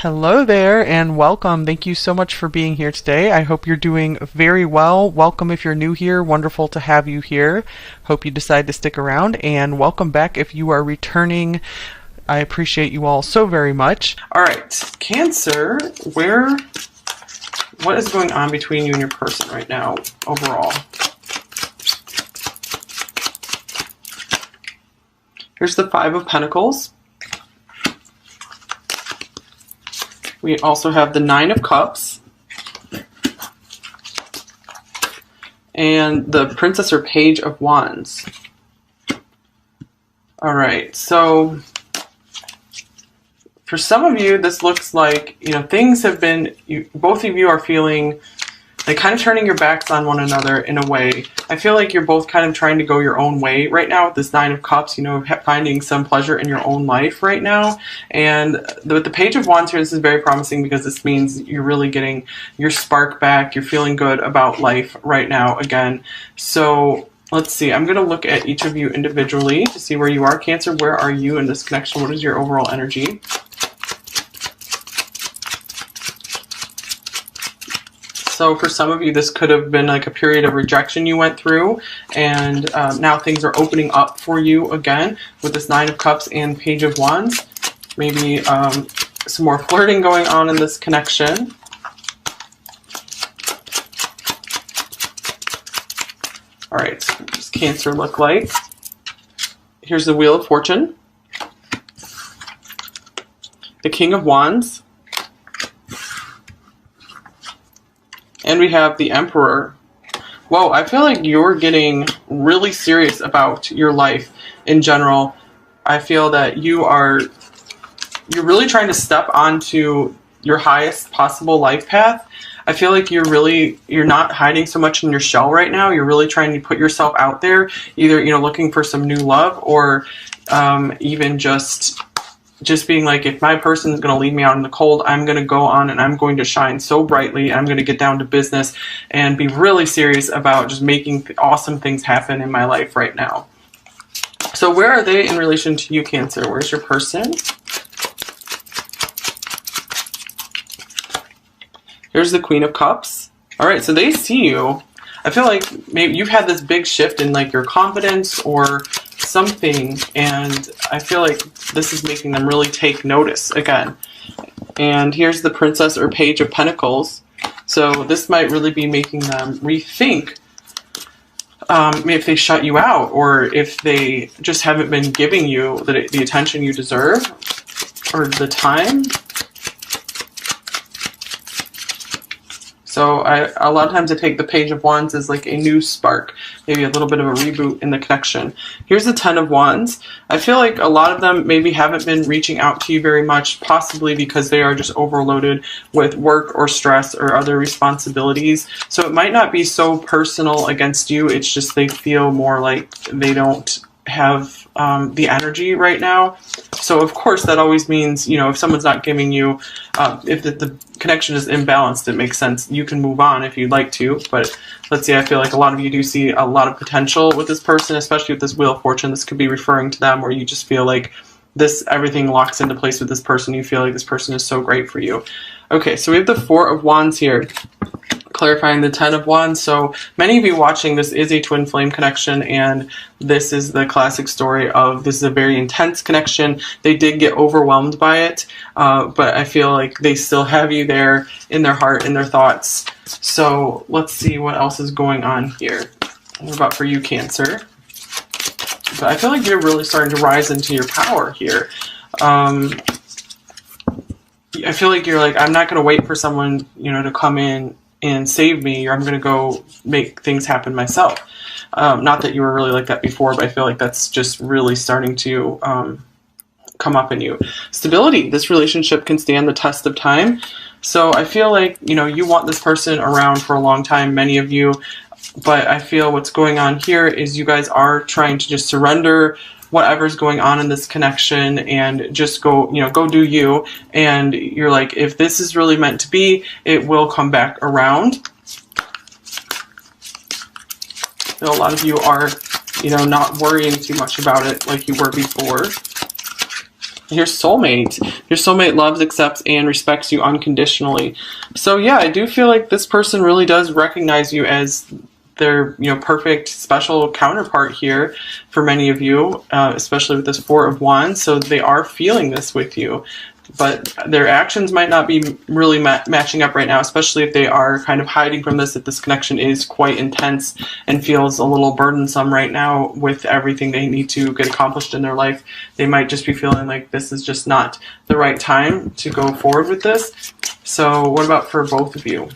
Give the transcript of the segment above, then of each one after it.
Hello there and welcome. Thank you so much for being here today. I hope you're doing very well. Welcome if you're new here. Wonderful to have you here. Hope you decide to stick around, and welcome back if you are returning. I appreciate you all so very much. All right, Cancer, what is going on between you and your person right now overall? Here's the Five of Pentacles. We also have the Nine of Cups and the Princess or Page of Wands. All right, so for some of you, this looks like, things have been, both of you are feeling like kind of turning your backs on one another in a way. I feel like you're both kind of trying to go your own way right now with this Nine of Cups, finding some pleasure in your own life right now. And with the Page of Wands here, this is very promising because this means you're really getting your spark back. You're feeling good about life right now again. So let's see. I'm going to look at each of you individually to see where you are. Cancer, where are you in this connection? What is your overall energy? So for some of you, this could have been like a period of rejection you went through, and now things are opening up for you again with this Nine of Cups and Page of Wands. Maybe some more flirting going on in this connection. All right, what does Cancer look like? Here's the Wheel of Fortune, the King of Wands, and we have the Emperor. Whoa, I feel like you're getting really serious about your life in general. I feel that you're really trying to step onto your highest possible life path. I feel like you're not hiding so much in your shell right now. You're really trying to put yourself out there, either, looking for some new love, or even just being like, if my person is going to leave me out in the cold, I'm going to go on and I'm going to shine so brightly. I'm going to get down to business and be really serious about just making awesome things happen in my life right now. So where are they in relation to you, Cancer? Where's your person? Here's the Queen of Cups. All right, so they see you. I feel like maybe you've had this big shift in like your confidence or something, and I feel like this is making them really take notice again. And here's the Princess or Page of Pentacles. So this might really be making them rethink if they shut you out, or if they just haven't been giving you the attention you deserve or the time. So a lot of times I take the Page of Wands as like a new spark, maybe a little bit of a reboot in the connection. Here's the Ten of Wands. I feel like a lot of them maybe haven't been reaching out to you very much, possibly because they are just overloaded with work or stress or other responsibilities. So it might not be so personal against you. It's just they feel more like they don't have the energy right now. So of course that always means, if someone's not giving you, if the connection is imbalanced, it makes sense. You can move on if you'd like to, but let's see, I feel like a lot of you do see a lot of potential with this person, especially with this Wheel of Fortune. This could be referring to them, where you just feel like everything locks into place with this person. You feel like this person is so great for you. Okay, so we have the Four of Wands here, clarifying the Ten of Wands. So many of you watching, this is a twin flame connection, and this is the classic story of this is a very intense connection. They did get overwhelmed by it, but I feel like they still have you there in their heart, in their thoughts. So let's see what else is going on here. What about for you, Cancer? But I feel like you're really starting to rise into your power here. I feel like you're like, I'm not going to wait for someone, to come in and save me, or I'm going to go make things happen myself. Not that you were really like that before, but I feel like that's just really starting to come up in you. Stability. This relationship can stand the test of time. So I feel like, you want this person around for a long time, many of you, but I feel what's going on here is you guys are trying to just surrender whatever's going on in this connection and just go do you. And you're like, if this is really meant to be, it will come back around. So a lot of you are, not worrying too much about it like you were before. Your soulmate. Your soulmate loves, accepts, and respects you unconditionally. So yeah, I do feel like this person really does recognize you as their, you know, perfect special counterpart here for many of you, especially with this Four of Wands. So they are feeling this with you, but their actions might not be really matching up right now, especially if they are kind of hiding from this, if this connection is quite intense and feels a little burdensome right now with everything they need to get accomplished in their life. They might just be feeling like this is just not the right time to go forward with this. So what about for both of you?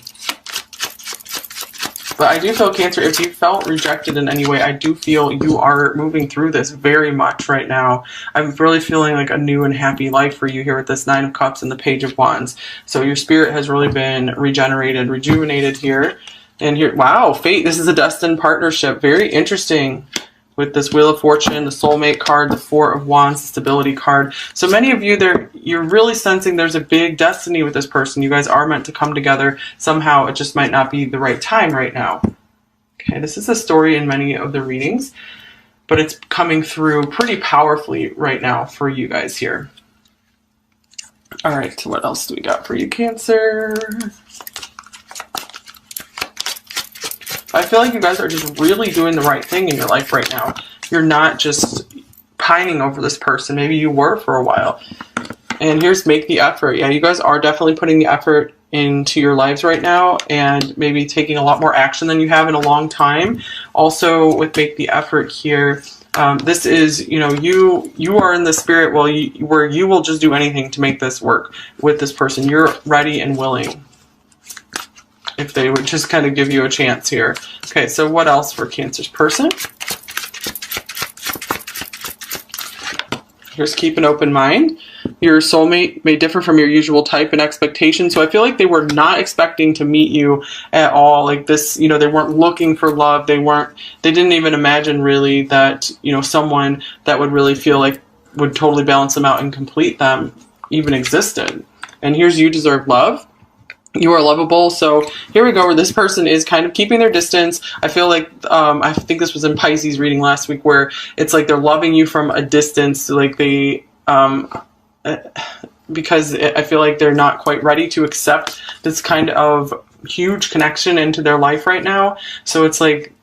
But I do feel, Cancer, if you felt rejected in any way, I do feel you are moving through this very much right now. I'm really feeling like a new and happy life for you here with this Nine of Cups and the Page of Wands. So your spirit has really been regenerated, rejuvenated here. And here, wow, fate, this is a destined partnership. Very interesting. With this Wheel of Fortune, the Soulmate card, the Four of Wands, the Stability card. So many of you, you're really sensing there's a big destiny with this person. You guys are meant to come together. Somehow it just might not be the right time right now. Okay, this is a story in many of the readings, but it's coming through pretty powerfully right now for you guys here. All right, so what else do we got for you, Cancer? I feel like you guys are just really doing the right thing in your life right now. You're not just pining over this person. Maybe you were for a while. And here's make the effort. Yeah, you guys are definitely putting the effort into your lives right now and maybe taking a lot more action than you have in a long time. Also with make the effort here, this is, you know, you are in the spirit where you will just do anything to make this work with this person. You're ready and willing. If they would just kind of give you a chance here. Okay, so what else for Cancer's person? Here's keep an open mind. Your soulmate may differ from your usual type and expectation. So I feel like they were not expecting to meet you at all. Like this, you know, they weren't looking for love. They didn't even imagine really that, you know, someone that would really feel like would totally balance them out and complete them even existed. And here's you deserve love. You are lovable. So here we go, where this person is kind of keeping their distance. I feel like, I think this was in Pisces reading last week, where it's like they're loving you from a distance. Like they, because I feel like they're not quite ready to accept this kind of huge connection into their life right now. So it's like,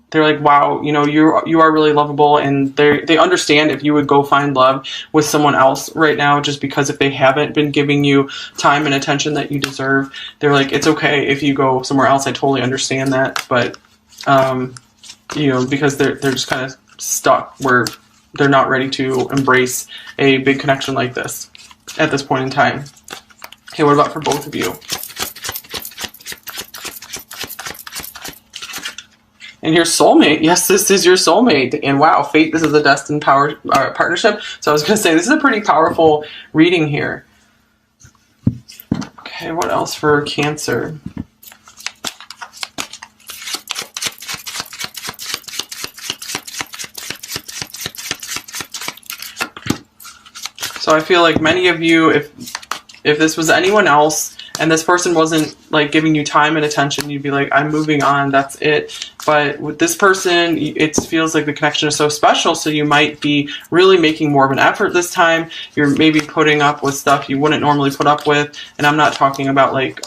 they're like, wow, you know, you are really lovable, and they understand if you would go find love with someone else right now, just because if they haven't been giving you time and attention that you deserve, they're like, it's okay if you go somewhere else. I totally understand that, but you know, because they're just kind of stuck where they're not ready to embrace a big connection like this at this point in time. Okay, what about for both of you? And your soulmate, yes, this is your soulmate. And wow, fate, this is a destined partnership. So I was going to say, this is a pretty powerful reading here. Okay, what else for Cancer? So I feel like many of you, if this was anyone else, and this person wasn't like giving you time and attention, you'd be like, I'm moving on, that's it. But with this person, it feels like the connection is so special, so you might be really making more of an effort this time. You're maybe putting up with stuff you wouldn't normally put up with. And I'm not talking about like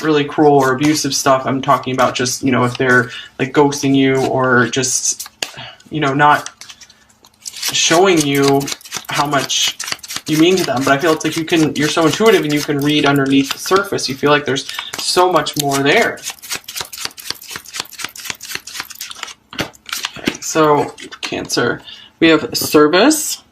really cruel or abusive stuff. I'm talking about just, you know, if they're like ghosting you or just, you know, not showing you how much you mean to them. But I feel it's like you're so intuitive and you can read underneath the surface. You feel like there's so much more there. Okay, so Cancer, we have service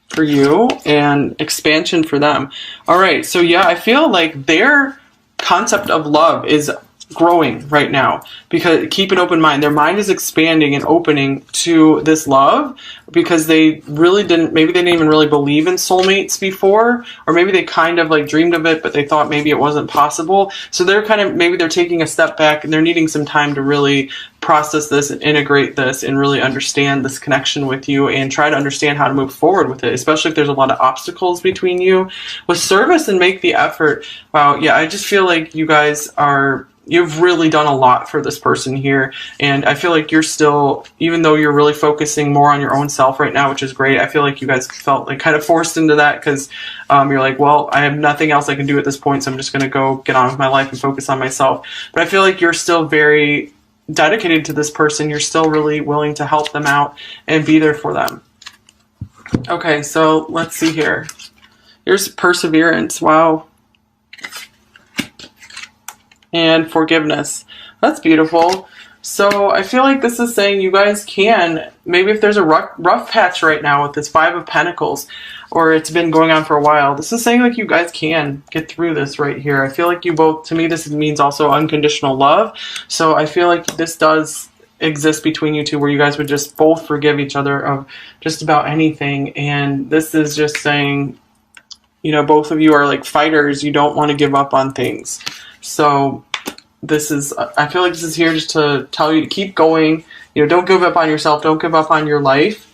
for you and expansion for them. All right, so yeah, I feel like their concept of love is growing right now, because keep an open mind. Their mind is expanding and opening to this love, because they really maybe they didn't even really believe in soulmates before, or maybe they kind of like dreamed of it, but they thought maybe it wasn't possible. So maybe they're taking a step back and they're needing some time to really process this and integrate this and really understand this connection with you and try to understand how to move forward with it, especially if there's a lot of obstacles between you. With service and make the effort, wow, yeah, I just feel like you guys are you've really done a lot for this person here. And I feel like you're still, even though you're really focusing more on your own self right now, which is great, I feel like you guys felt like kind of forced into that because you're like, well, I have nothing else I can do at this point, so I'm just going to go get on with my life and focus on myself. But I feel like you're still very dedicated to this person. You're still really willing to help them out and be there for them. Okay, so let's see here. Here's perseverance. Wow. And forgiveness. That's beautiful. So I feel like this is saying you guys can, maybe if there's a rough patch right now with this Five of Pentacles, or it's been going on for a while, this is saying like you guys can get through this right here. I feel like you both, to me this means also unconditional love. So I feel like this does exist between you two where you guys would just both forgive each other of just about anything. And this is just saying, you know, both of you are like fighters. You don't want to give up on things. So this is, I feel like this is here just to tell you to keep going. You know, don't give up on yourself. Don't give up on your life.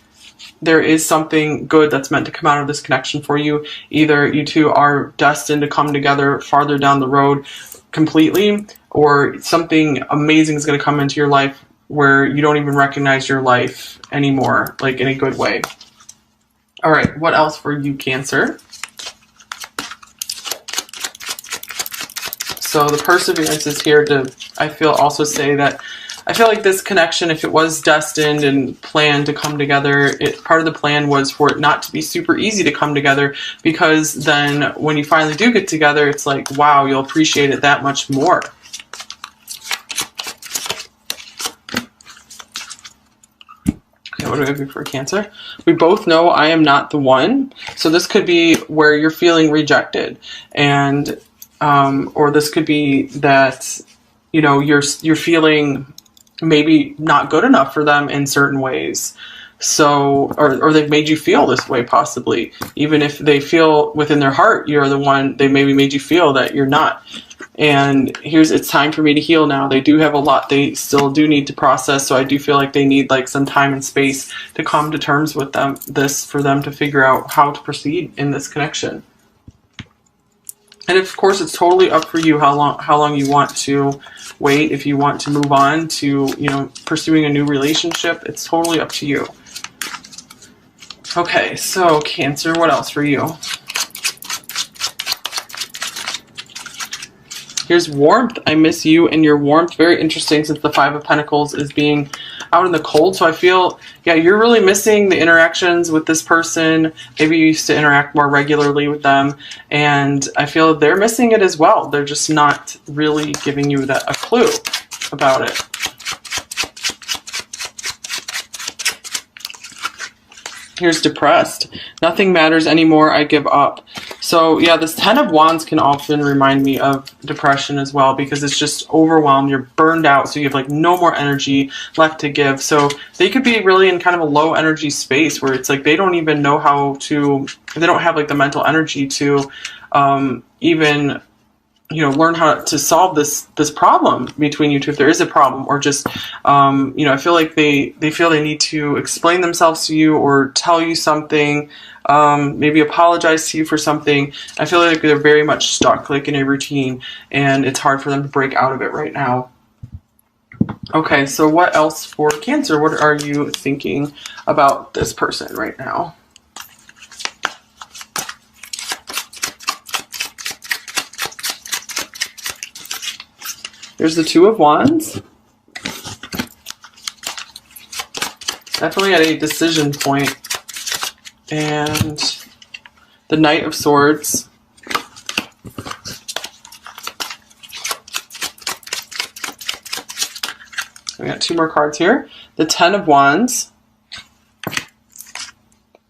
There is something good that's meant to come out of this connection for you. Either you two are destined to come together farther down the road completely, or something amazing is going to come into your life where you don't even recognize your life anymore, like in a good way. All right, what else for you, Cancer? So the perseverance is here to, I feel, also say that I feel like this connection, if it was destined and planned to come together, part of the plan was for it not to be super easy to come together, because then when you finally do get together, it's like, wow, you'll appreciate it that much more. What do I have for Cancer? We both know I am not the one. So this could be where you're feeling rejected, and or this could be that, you know, you're feeling maybe not good enough for them in certain ways. So, or they've made you feel this way possibly, even if they feel within their heart you're the one, they maybe made you feel that you're not. And it's time for me to heal now. They do have a lot they still do need to process, so I do feel like they need like some time and space to come to terms with for them to figure out how to proceed in this connection. And of course, it's totally up for you how long you want to wait. If you want to move on to, you know, pursuing a new relationship, it's totally up to you. Okay, so Cancer, what else for you? Here's warmth. I miss you and your warmth. Very interesting, since the Five of Pentacles is being out in the cold. So I feel, yeah, you're really missing the interactions with this person. Maybe you used to interact more regularly with them. And I feel they're missing it as well. They're just not really giving you a clue about it. Here's depressed. Nothing matters anymore. I give up. So yeah, this Ten of Wands can often remind me of depression as well, because it's just overwhelmed. You're burned out, so you have like no more energy left to give. So they could be really in kind of a low energy space where it's like they don't even know how to, they don't have like the mental energy to even, you know, learn how to solve this problem between you two, if there is a problem, or just, you know, I feel like they feel they need to explain themselves to you or tell you something, maybe apologize to you for something. I feel like they're very much stuck, like in a routine, and it's hard for them to break out of it right now. Okay, so what else for Cancer? What are you thinking about this person right now? There's the Two of Wands. Definitely at a decision point. And the Knight of Swords. We got two more cards here. The Ten of Wands.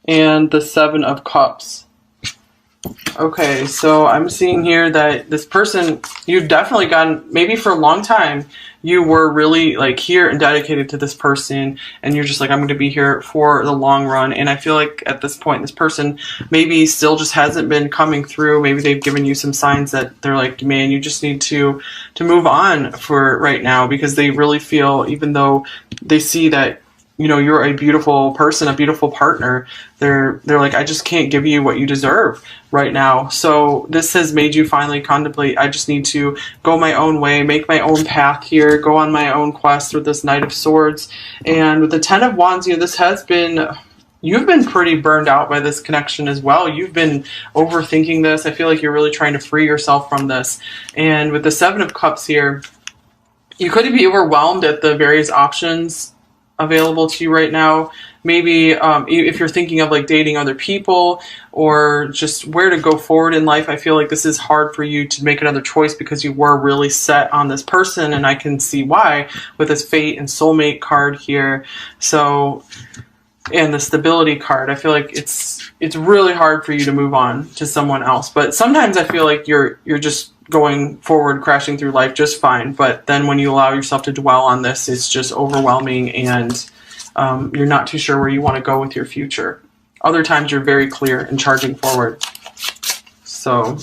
And the Seven of Cups. Okay, so I'm seeing here that this person, you've definitely gotten, maybe for a long time, you were really like here and dedicated to this person, and you're just like, I'm going to be here for the long run. And I feel like at this point, this person maybe still just hasn't been coming through. Maybe they've given you some signs that they're like, man, you just need to move on for right now, because they really feel, even though they see that you know, you're a beautiful person, a beautiful partner. They're like, I just can't give you what you deserve right now. So this has made you finally contemplate, I just need to go my own way, make my own path here, go on my own quest with this Knight of Swords. And with the Ten of Wands, you know, this has been, you've been pretty burned out by this connection as well. You've been overthinking this. I feel like you're really trying to free yourself from this. And with the Seven of Cups here, you could be overwhelmed at the various options available to you right now. Maybe if you're thinking of like dating other people or just where to go forward in life, I feel like this is hard for you to make another choice because you were really set on this person, and I can see why with this Fate and Soulmate card here. So, and the Stability card, I feel like it's really hard for you to move on to someone else. But sometimes I feel like you're just going forward, crashing through life just fine. But then when you allow yourself to dwell on this, it's just overwhelming, and you're not too sure where you want to go with your future. Other times you're very clear and charging forward. So,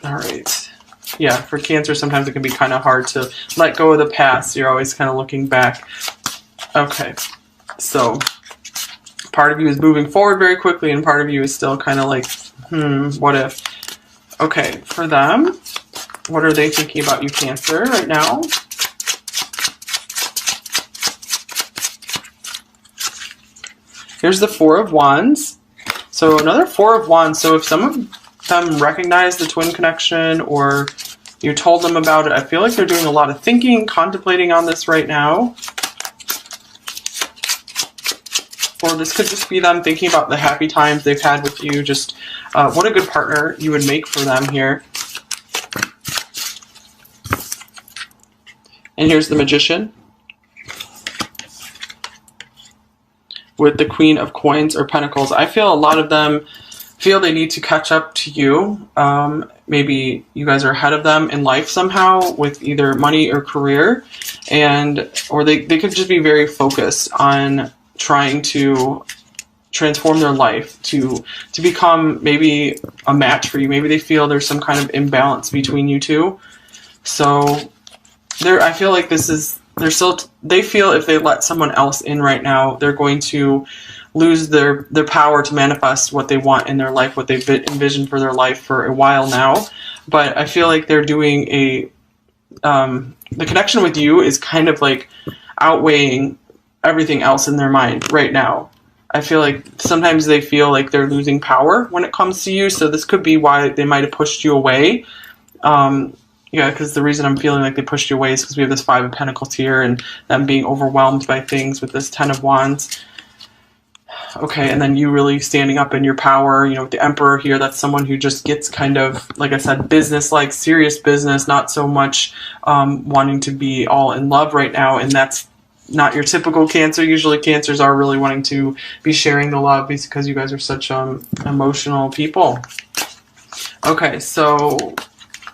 all right. Yeah, for Cancer, sometimes it can be kind of hard to let go of the past. You're always kind of looking back. Okay, so part of you is moving forward very quickly, and part of you is still kind of like, what if? Okay, for them, what are they thinking about you, Cancer, right now? Here's the Four of Wands. So another Four of Wands. So if some of them recognize the twin connection or you told them about it, I feel like they're doing a lot of thinking, contemplating on this right now. Or this could just be them thinking about the happy times they've had with you. Just what a good partner you would make for them here. And here's the Magician with the Queen of Coins or Pentacles. I feel a lot of them feel they need to catch up to you. Maybe you guys are ahead of them in life somehow with either money or career. Or they could just be very focused on trying to transform their life to become maybe a match for you. Maybe they feel there's some kind of imbalance between you two. So I feel like they feel if they let someone else in right now, they're going to lose their power to manifest what they want in their life, what they've envisioned for their life for a while now. But I feel like they're doing the connection with you is kind of like outweighing everything else in their mind right now. I feel like sometimes they feel like they're losing power when it comes to you. So this could be why they might have pushed you away. Yeah, because the reason I'm feeling like they pushed you away is because we have this Five of Pentacles here and them being overwhelmed by things with this Ten of Wands. Okay, and then you really standing up in your power, you know, with the Emperor here, that's someone who just gets kind of, like I said, business-like, serious business, not so much wanting to be all in love right now, and that's not your typical Cancer. Usually Cancers are really wanting to be sharing the love because you guys are such emotional people. Okay, so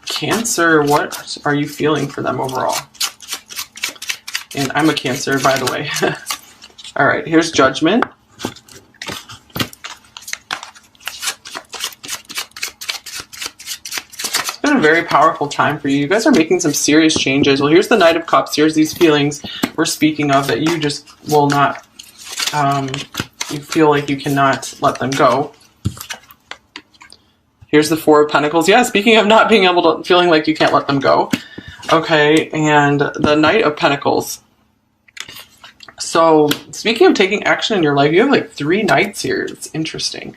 Cancer, what are you feeling for them overall? And I'm a Cancer, by the way. All right, here's Judgment. It's been a very powerful time for you. You guys are making some serious changes. Well, here's the Knight of Cups. Here's these feelings we're speaking of that you just will not, you feel like you cannot let them go. Here's the Four of Pentacles. Yeah, speaking of not being able to, feeling like you can't let them go. Okay, and the Knight of Pentacles. So, speaking of taking action in your life, you have like 3 knights here. It's interesting.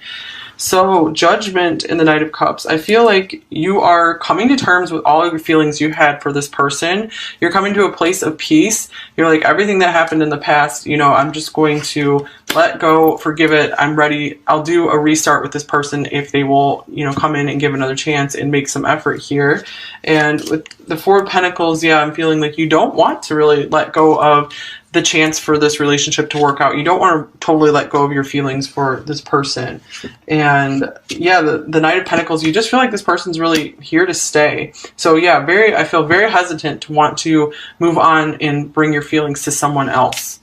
So, Judgment in the Knight of Cups. I feel like you are coming to terms with all of your feelings you had for this person. You're coming to a place of peace. You're like, everything that happened in the past, you know, I'm just going to let go, forgive it. I'm ready. I'll do a restart with this person if they will, you know, come in and give another chance and make some effort here. And with the Four of Pentacles, yeah, I'm feeling like you don't want to really let go of the chance for this relationship to work out. You don't want to totally let go of your feelings for this person. And yeah, the Knight of Pentacles, you just feel like this person's really here to stay. So yeah, I feel very hesitant to want to move on and bring your feelings to someone else.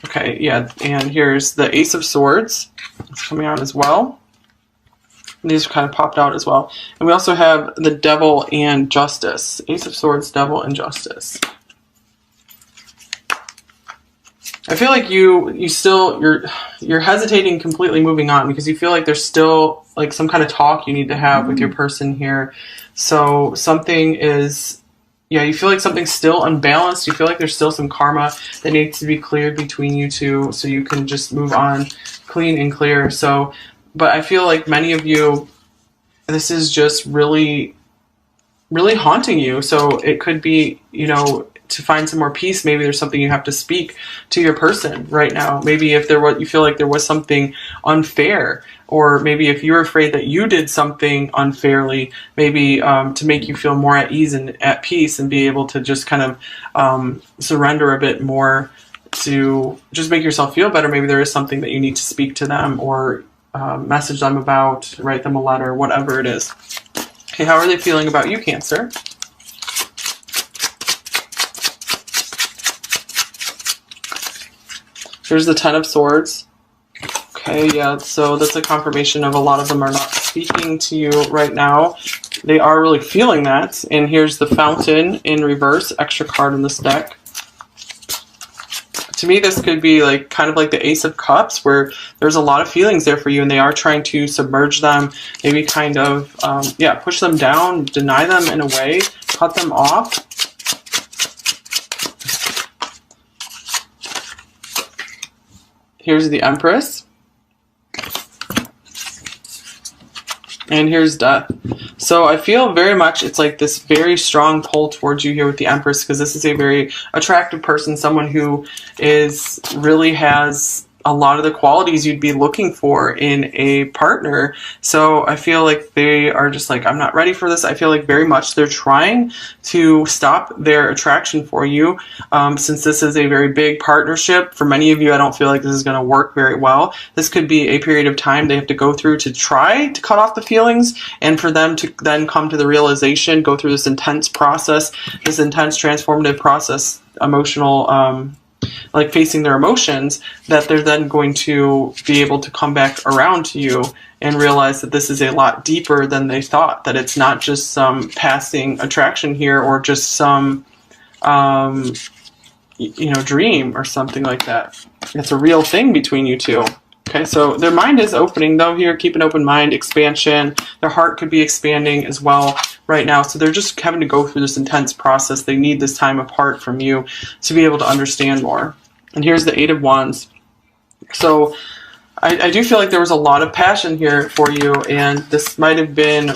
Okay, yeah, and here's the Ace of Swords. It's coming out as well. And these kind of popped out as well. And we also have the Devil and Justice. Ace of Swords, Devil, and Justice. I feel like you're hesitating completely moving on because you feel like there's still like some kind of talk you need to have with your person here. So something is, yeah, you feel like something's still unbalanced. You feel like there's still some karma that needs to be cleared between you two so you can just move on clean and clear. So, but I feel like many of you, this is just really, really haunting you. So it could be, you know, to find some more peace, maybe there's something you have to speak to your person right now. Maybe if there was, you feel like there was something unfair, or maybe if you're afraid that you did something unfairly, maybe to make you feel more at ease and at peace and be able to just kind of surrender a bit more to just make yourself feel better. Maybe there is something that you need to speak to them or message them about, write them a letter, whatever it is. Okay, how are they feeling about you, Cancer? Here's the Ten of Swords. Okay, yeah, so that's a confirmation of a lot of them are not speaking to you right now. They are really feeling that. And here's the Fountain in reverse, extra card in this deck. To me, this could be like kind of like the Ace of Cups, where there's a lot of feelings there for you and they are trying to submerge them, maybe kind of, yeah, push them down, deny them in a way, cut them off. Here's the Empress. And here's Death. So I feel very much it's like this very strong pull towards you here with the Empress, because this is a very attractive person, someone who is really has a lot of the qualities you'd be looking for in a partner. So I feel like they are just like, I'm not ready for this. I feel like very much they're trying to stop their attraction for you. Since this is a very big partnership, for many of you, I don't feel like this is going to work very well. This could be a period of time they have to go through to try to cut off the feelings, and for them to then come to the realization, go through this intense process, this intense transformative process, emotional, like facing their emotions, that they're then going to be able to come back around to you and realize that this is a lot deeper than they thought, that it's not just some passing attraction here or just some, you know, dream or something like that. It's a real thing between you two. Okay, so their mind is opening though here. Keep an open mind, expansion. Their heart could be expanding as well right now. So they're just having to go through this intense process. They need this time apart from you to be able to understand more. And here's the Eight of Wands. So I do feel like there was a lot of passion here for you, and this might have been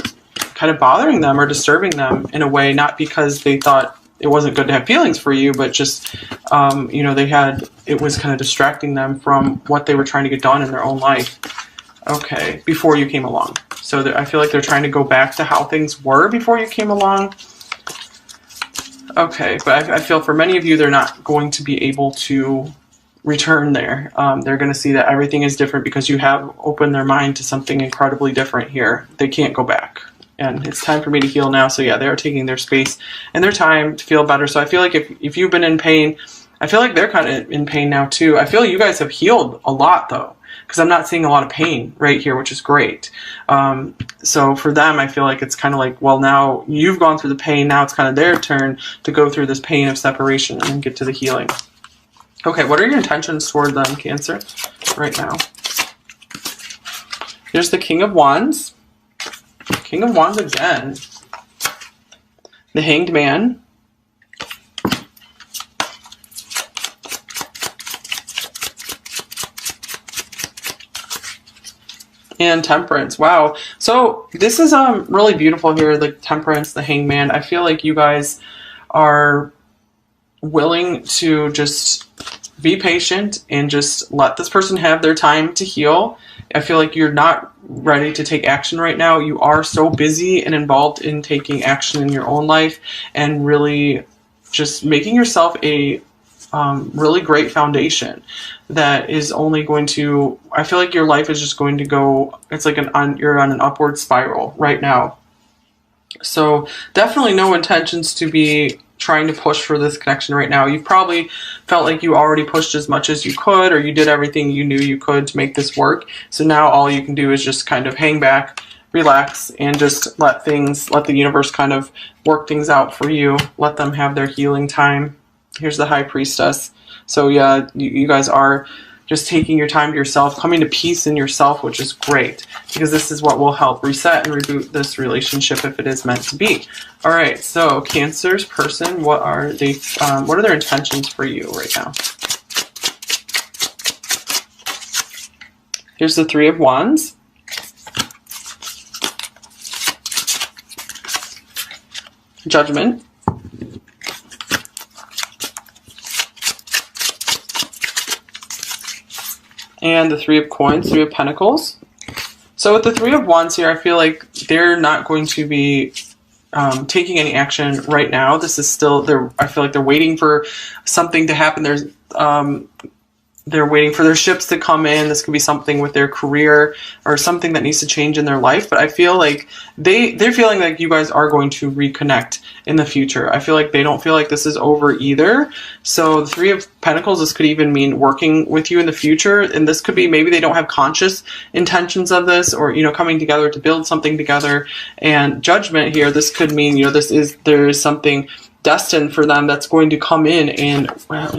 kind of bothering them or disturbing them in a way, not because they thought it wasn't good to have feelings for you, but just, you know, it was kind of distracting them from what they were trying to get done in their own life. Okay, before you came along. So I feel like they're trying to go back to how things were before you came along. Okay, but I feel for many of you, they're not going to be able to return there. They're going to see that everything is different because you have opened their mind to something incredibly different here. They can't go back. And it's time for me to heal now. So yeah, they are taking their space and their time to feel better. So I feel like if you've been in pain, I feel like they're kind of in pain now too. I feel you guys have healed a lot though, because I'm not seeing a lot of pain right here, which is great. So for them, I feel like it's kind of like, well, now you've gone through the pain. Now it's kind of their turn to go through this pain of separation and get to the healing. Okay, what are your intentions toward them, Cancer, right now? Here's the King of Wands. King of Wands again. The Hanged Man. And Temperance. Wow. So this is really beautiful here, the Temperance, the Hanged Man. I feel like you guys are willing to just be patient and just let this person have their time to heal. I feel like you're not ready to take action right now. You are so busy and involved in taking action in your own life and really just making yourself a really great foundation that is only going to, I feel like your life is just going to go, it's like you're on an upward spiral right now. So definitely no intentions to be trying to push for this connection right now. You probably felt like you already pushed as much as you could, or you did everything you knew you could to make this work. So now all you can do is just kind of hang back, relax, and just let the universe kind of work things out for you. Let them have their healing time. Here's the High Priestess. So yeah, you guys are just taking your time to yourself, coming to peace in yourself, which is great, because this is what will help reset and reboot this relationship if it is meant to be. All right, so Cancer's person, what are they? What are their intentions for you right now? Here's the Three of Wands. Judgment. And the Three of Coins, Three of Pentacles. So with the Three of Wands here, I feel like they're not going to be taking any action right now. This is still, I feel like they're waiting for something to happen. They're waiting for their ships to come in. This could be something with their career or something that needs to change in their life. But I feel like they're feeling like you guys are going to reconnect in the future. I feel like they don't feel like this is over either. So the Three of Pentacles, this could even mean working with you in the future. And this could be, maybe they don't have conscious intentions of this, or, you know, coming together to build something together. And Judgment here, this could mean, you know, there is something destined for them that's going to come in and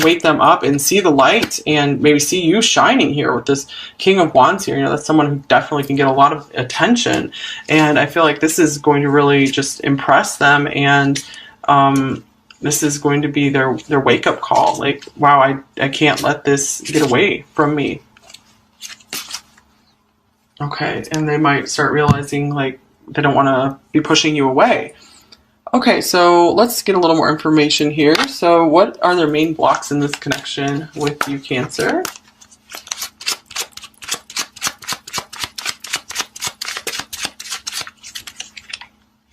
wake them up and see the light, and maybe see you shining here with this King of Wands here. You know, that's someone who definitely can get a lot of attention, and I feel like this is going to really just impress them, and this is going to be their wake-up call. Like, wow, I can't let this get away from me. Okay, and they might start realizing, like, they don't want to be pushing you away. Okay, so let's get a little more information here. So what are their main blocks in this connection with you, Cancer?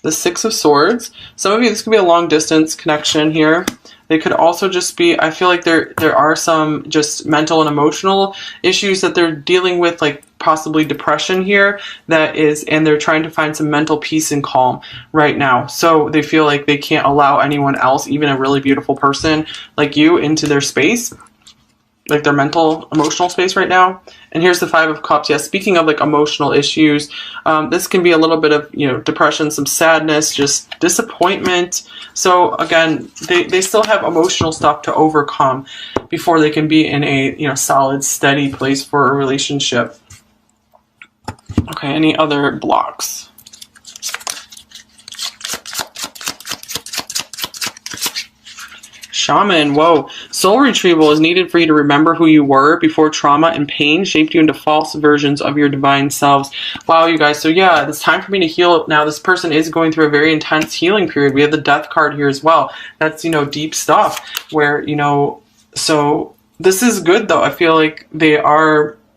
The Six of Swords. Some of you, this could be a long distance connection here. They could also just be, I feel like there are some just mental and emotional issues that they're dealing with, like possibly depression here, and they're trying to find some mental peace and calm right now. So they feel like they can't allow anyone else, even a really beautiful person like you, into their space, like their mental, emotional space right now. And here's the Five of Cups. Yeah, speaking of like emotional issues, this can be a little bit of, you know, depression, some sadness, just disappointment. So again, they still have emotional stuff to overcome before they can be in a, you know, solid, steady place for a relationship. Okay, any other blocks? Shaman, whoa. Soul retrieval is needed for you to remember who you were before trauma and pain shaped you into false versions of your divine selves. Wow, you guys. So yeah, it's time for me to heal now. This person is going through a very intense healing period. We have the Death card here as well. That's, you know, deep stuff where, you know, so this is good though. I feel like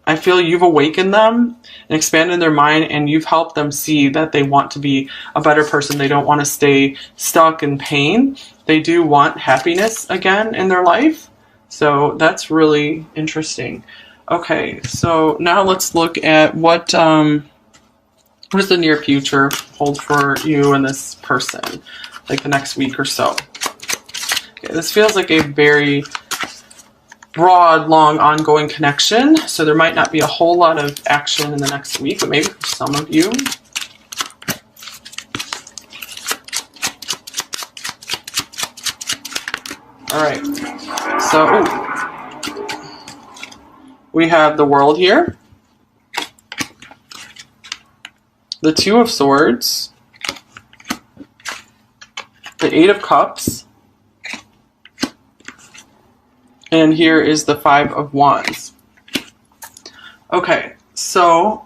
I feel you've awakened them and expanded their mind, and you've helped them see that they want to be a better person. They don't want to stay stuck in pain. They do want happiness again in their life. So that's really interesting. Okay, so now let's look at what does the near future hold for you and this person, like the next week or so. Okay, this feels like a very broad, long, ongoing connection. So there might not be a whole lot of action in the next week, but maybe for some of you. All right, so we have the World here, the Two of Swords, the Eight of Cups, and here is the Five of Wands. Okay, so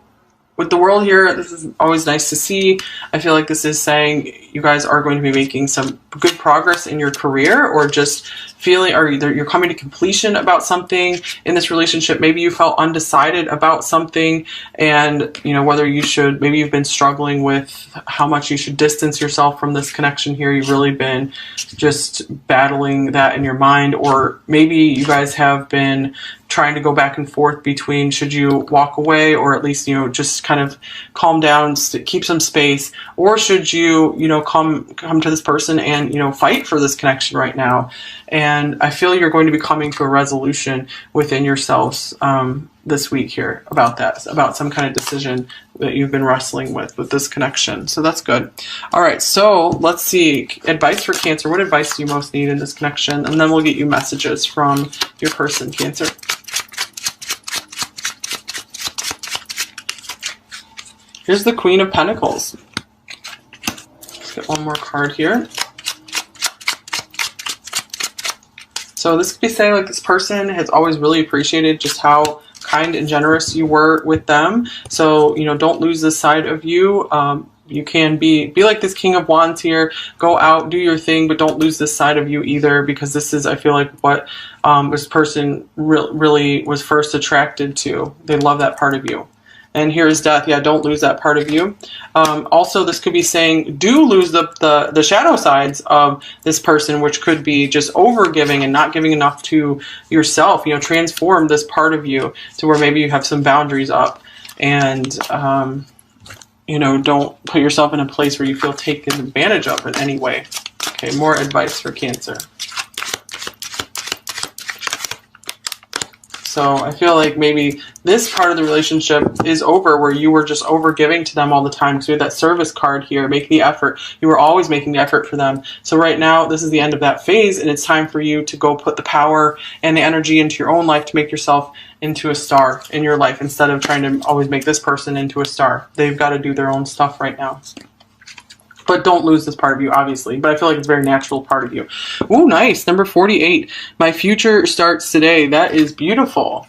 with the World here, this is always nice to see. I feel like this is saying you guys are going to be making some good progress in your career, or just feeling, or either you're coming to completion about something in this relationship. Maybe you felt undecided about something, and you know whether you should, maybe you've been struggling with how much you should distance yourself from this connection here. You've really been just battling that in your mind, or maybe you guys have been trying to go back and forth between should you walk away, or at least, you know, just kind of calm down, keep some space, or should you, you know, come to this person and, you know, fight for this connection right now. And I feel you're going to be coming to a resolution within yourselves this week here about that, about some kind of decision that you've been wrestling with this connection. So that's good. All right, so let's see. Advice for Cancer. What advice do you most need in this connection? And then we'll get you messages from your person, Cancer. Here's the Queen of Pentacles. Let's get one more card here. So this could be saying like this person has always really appreciated just how kind and generous you were with them. So, you know, don't lose this side of you. You can be like this King of Wands here. Go out, do your thing, but don't lose this side of you either, because this is, I feel like, what this person really was first attracted to. They love that part of you. And here is Death. Yeah, don't lose that part of you. Also, this could be saying do lose the shadow sides of this person, which could be just over-giving and not giving enough to yourself. You know, transform this part of you to where maybe you have some boundaries up. And, you know, don't put yourself in a place where you feel taken advantage of in any way. Okay, more advice for Cancer. So I feel like maybe this part of the relationship is over, where you were just over giving to them all the time. So we have that service card here, make the effort. You were always making the effort for them. So right now, this is the end of that phase, and it's time for you to go put the power and the energy into your own life to make yourself into a star in your life, instead of trying to always make this person into a star. They've got to do their own stuff right now. But don't lose this part of you, obviously. But I feel like it's a very natural part of you. Ooh, nice. Number 48. My future starts today. That is beautiful.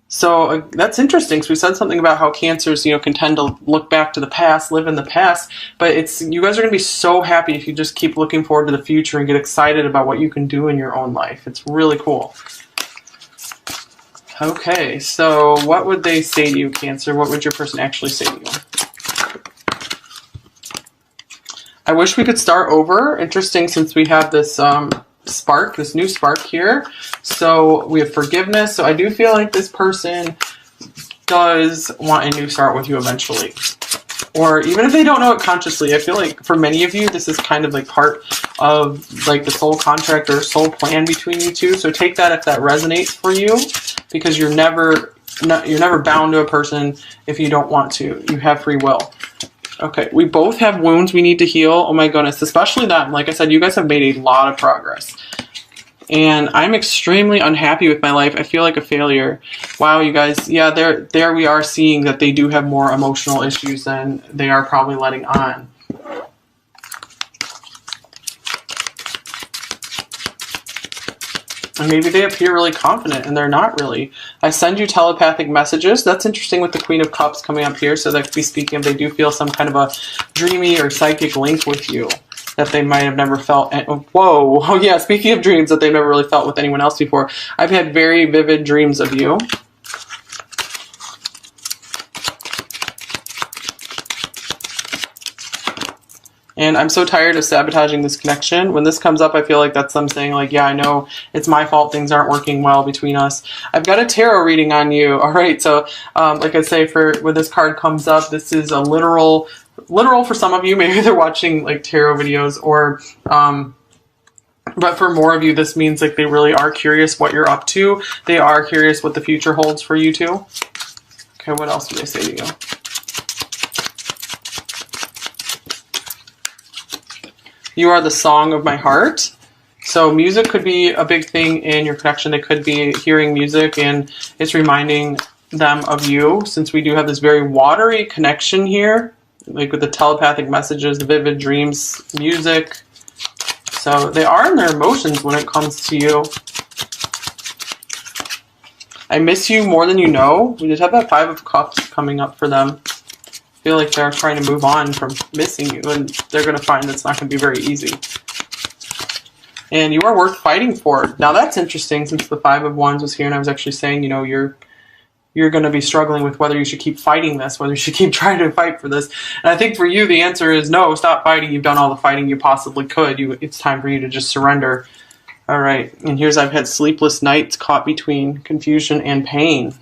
So that's interesting. So we said something about how Cancers, you know, can tend to look back to the past, live in the past. But it's, you guys are going to be so happy if you just keep looking forward to the future and get excited about what you can do in your own life. It's really cool. Okay, so what would they say to you, Cancer? What would your person actually say to you? I wish we could start over. Interesting, since we have this spark, this new spark here. So we have forgiveness. So I do feel like this person does want a new start with you eventually. Or even if they don't know it consciously, I feel like for many of you, this is kind of like part of like the soul contract or soul plan between you two. So take that if that resonates for you, because you're never bound to a person if you don't want to. You have free will. Okay, we both have wounds we need to heal. Oh my goodness, especially that. Like I said, you guys have made a lot of progress. And I'm extremely unhappy with my life. I feel like a failure. Wow, you guys. Yeah, there we are seeing that they do have more emotional issues than they are probably letting on. And maybe they appear really confident and they're not really. I send you telepathic messages. That's interesting with the Queen of Cups coming up here. So that could be speaking of they do feel some kind of a dreamy or psychic link with you that they might have never felt. Whoa. Oh yeah, speaking of dreams that they've never really felt with anyone else before. I've had very vivid dreams of you. And I'm so tired of sabotaging this connection. When this comes up, I feel like that's them saying, like, yeah, I know it's my fault. Things aren't working well between us. I've got a tarot reading on you. All right. So, like I say, when this card comes up, this is a literal for some of you. Maybe they're watching like tarot videos, or, but for more of you, this means like they really are curious what you're up to. They are curious what the future holds for you too. Okay. What else do they say to you? You are the song of my heart. So music could be a big thing in your connection. They could be hearing music and it's reminding them of you, since we do have this very watery connection here, like with the telepathic messages, the vivid dreams, music. So they are in their emotions when it comes to you. I miss you more than you know. We just have that 5 of Cups coming up for them. Feel like they're trying to move on from missing you, and they're going to find that's not going to be very easy. And you are worth fighting for. Now that's interesting, since the 5 of Wands was here, and I was actually saying, you know, you're going to be struggling with whether you should keep fighting this, whether you should keep trying to fight for this. And I think for you, the answer is no, stop fighting. You've done all the fighting you possibly could. It's time for you to just surrender All right, and here's I've had sleepless nights caught between confusion and pain.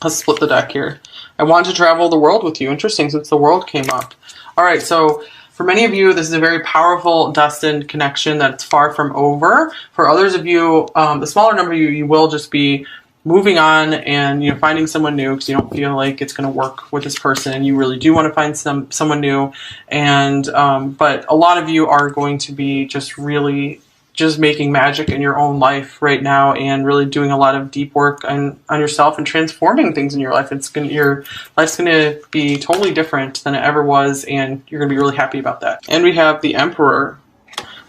Let's split the deck here. I want to travel the world with you. Interesting, since the world came up. All right, so for many of you, this is a very powerful destined connection that's far from over. For others of you, the smaller number of you, you will just be moving on and finding someone new because you don't feel like it's going to work with this person. You really do want to find someone new, and but a lot of you are going to be just really just making magic in your own life right now and really doing a lot of deep work on yourself and transforming things in your life. Your life's going to be totally different than it ever was, and you're going to be really happy about that. And we have the Emperor.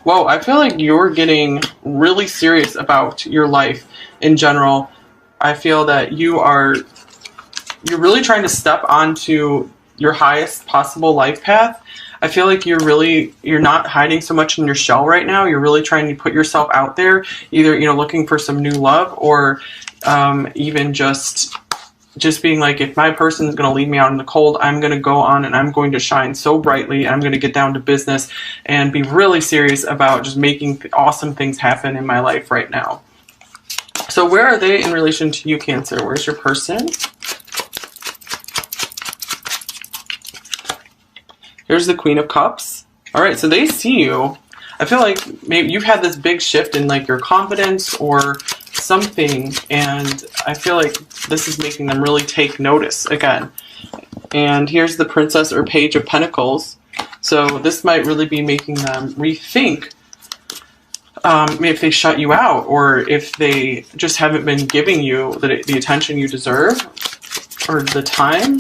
Whoa, I feel like you're getting really serious about your life in general. I feel that you're really trying to step onto your highest possible life path. I feel like you're not hiding so much in your shell right now. You're really trying to put yourself out there, either looking for some new love, or even just being like, if my person is going to leave me out in the cold, I'm going to go on and I'm going to shine so brightly, and I'm going to get down to business and be really serious about just making awesome things happen in my life right now. So where are they in relation to you, Cancer? Where's your person? Here's the Queen of Cups. All right, so they see you. I feel like maybe you've had this big shift in like your confidence or something, and I feel like this is making them really take notice again. And here's the Princess or Page of Pentacles. So this might really be making them rethink if they shut you out, or if they just haven't been giving you the attention you deserve or the time.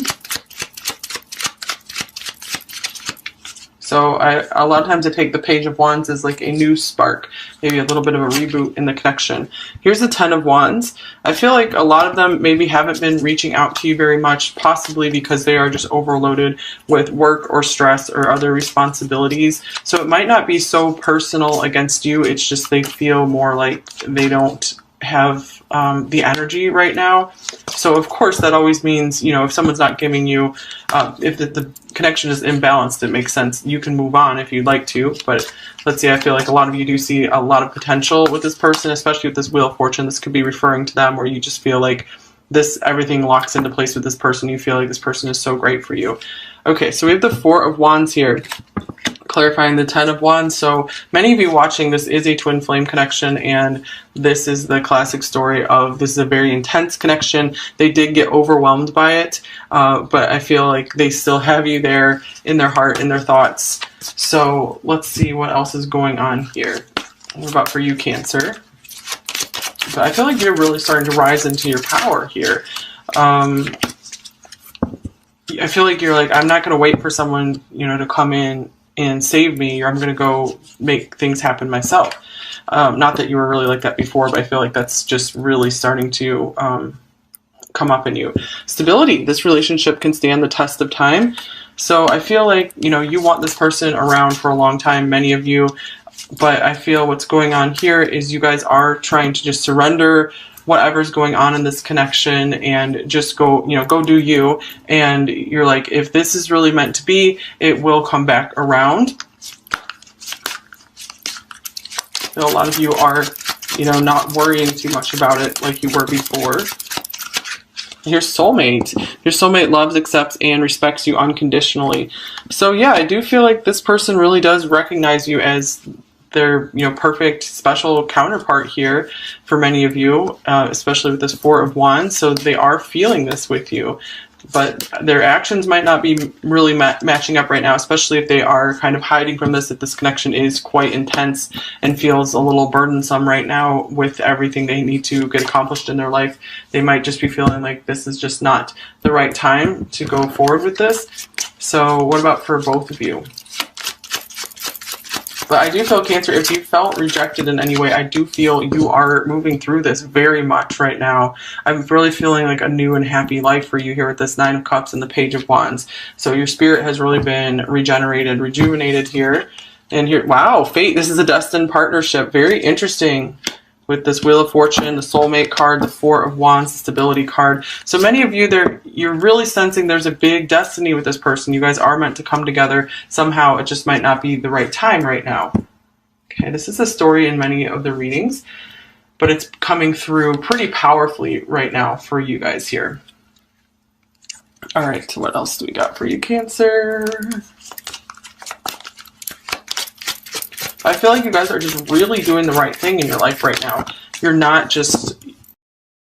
So a lot of times I take the Page of Wands as like a new spark, maybe a little bit of a reboot in the connection. Here's the Ten of Wands. I feel like a lot of them maybe haven't been reaching out to you very much, possibly because they are just overloaded with work or stress or other responsibilities. So it might not be so personal against you. It's just they feel more like they don't have the energy right now. So of course that always means, if someone's not giving you, if the connection is imbalanced, it makes sense. You can move on if you'd like to, but let's see, I feel like a lot of you do see a lot of potential with this person, especially with this Wheel of Fortune. This could be referring to them, where you just feel like everything locks into place with this person. You feel like this person is so great for you. Okay, so we have the Four of Wands here, clarifying the Ten of Wands. So many of you watching, this is a twin flame connection, and this is the classic story of this is a very intense connection. They did get overwhelmed by it, but I feel like they still have you there in their heart, in their thoughts. So let's see what else is going on here. What about for you, Cancer? But I feel like you're really starting to rise into your power here. I feel like you're like, I'm not going to wait for someone, to come in and save me, or I'm going to go make things happen myself. Not that you were really like that before, but I feel like that's just really starting to come up in you. Stability. This relationship can stand the test of time. So I feel like, you want this person around for a long time, many of you, but I feel what's going on here is you guys are trying to just surrender whatever's going on in this connection and just go do you. And you're like, if this is really meant to be, it will come back around. A lot of you are, not worrying too much about it like you were before. Your soulmate. Your soulmate loves, accepts, and respects you unconditionally. So yeah, I do feel like this person really does recognize you as their perfect special counterpart here for many of you, especially with this Four of Wands. So they are feeling this with you, but their actions might not be really matching up right now, especially if they are kind of hiding from this, if this connection is quite intense and feels a little burdensome right now with everything they need to get accomplished in their life. They might just be feeling like this is just not the right time to go forward with this. So what about for both of you? But I do feel, Cancer, if you felt rejected in any way, I do feel you are moving through this very much right now. I'm really feeling like a new and happy life for you here with this Nine of Cups and the Page of Wands. So your spirit has really been regenerated, rejuvenated here. And here, wow, fate, this is a destined partnership. Very interesting. With this Wheel of Fortune, the Soulmate card, the Four of Wands, the Stability card. So many of you, you're really sensing there's a big destiny with this person. You guys are meant to come together. Somehow it just might not be the right time right now. Okay, this is a story in many of the readings, but it's coming through pretty powerfully right now for you guys here. All right, so what else do we got for you, Cancer? I feel like you guys are just really doing the right thing in your life right now. You're not just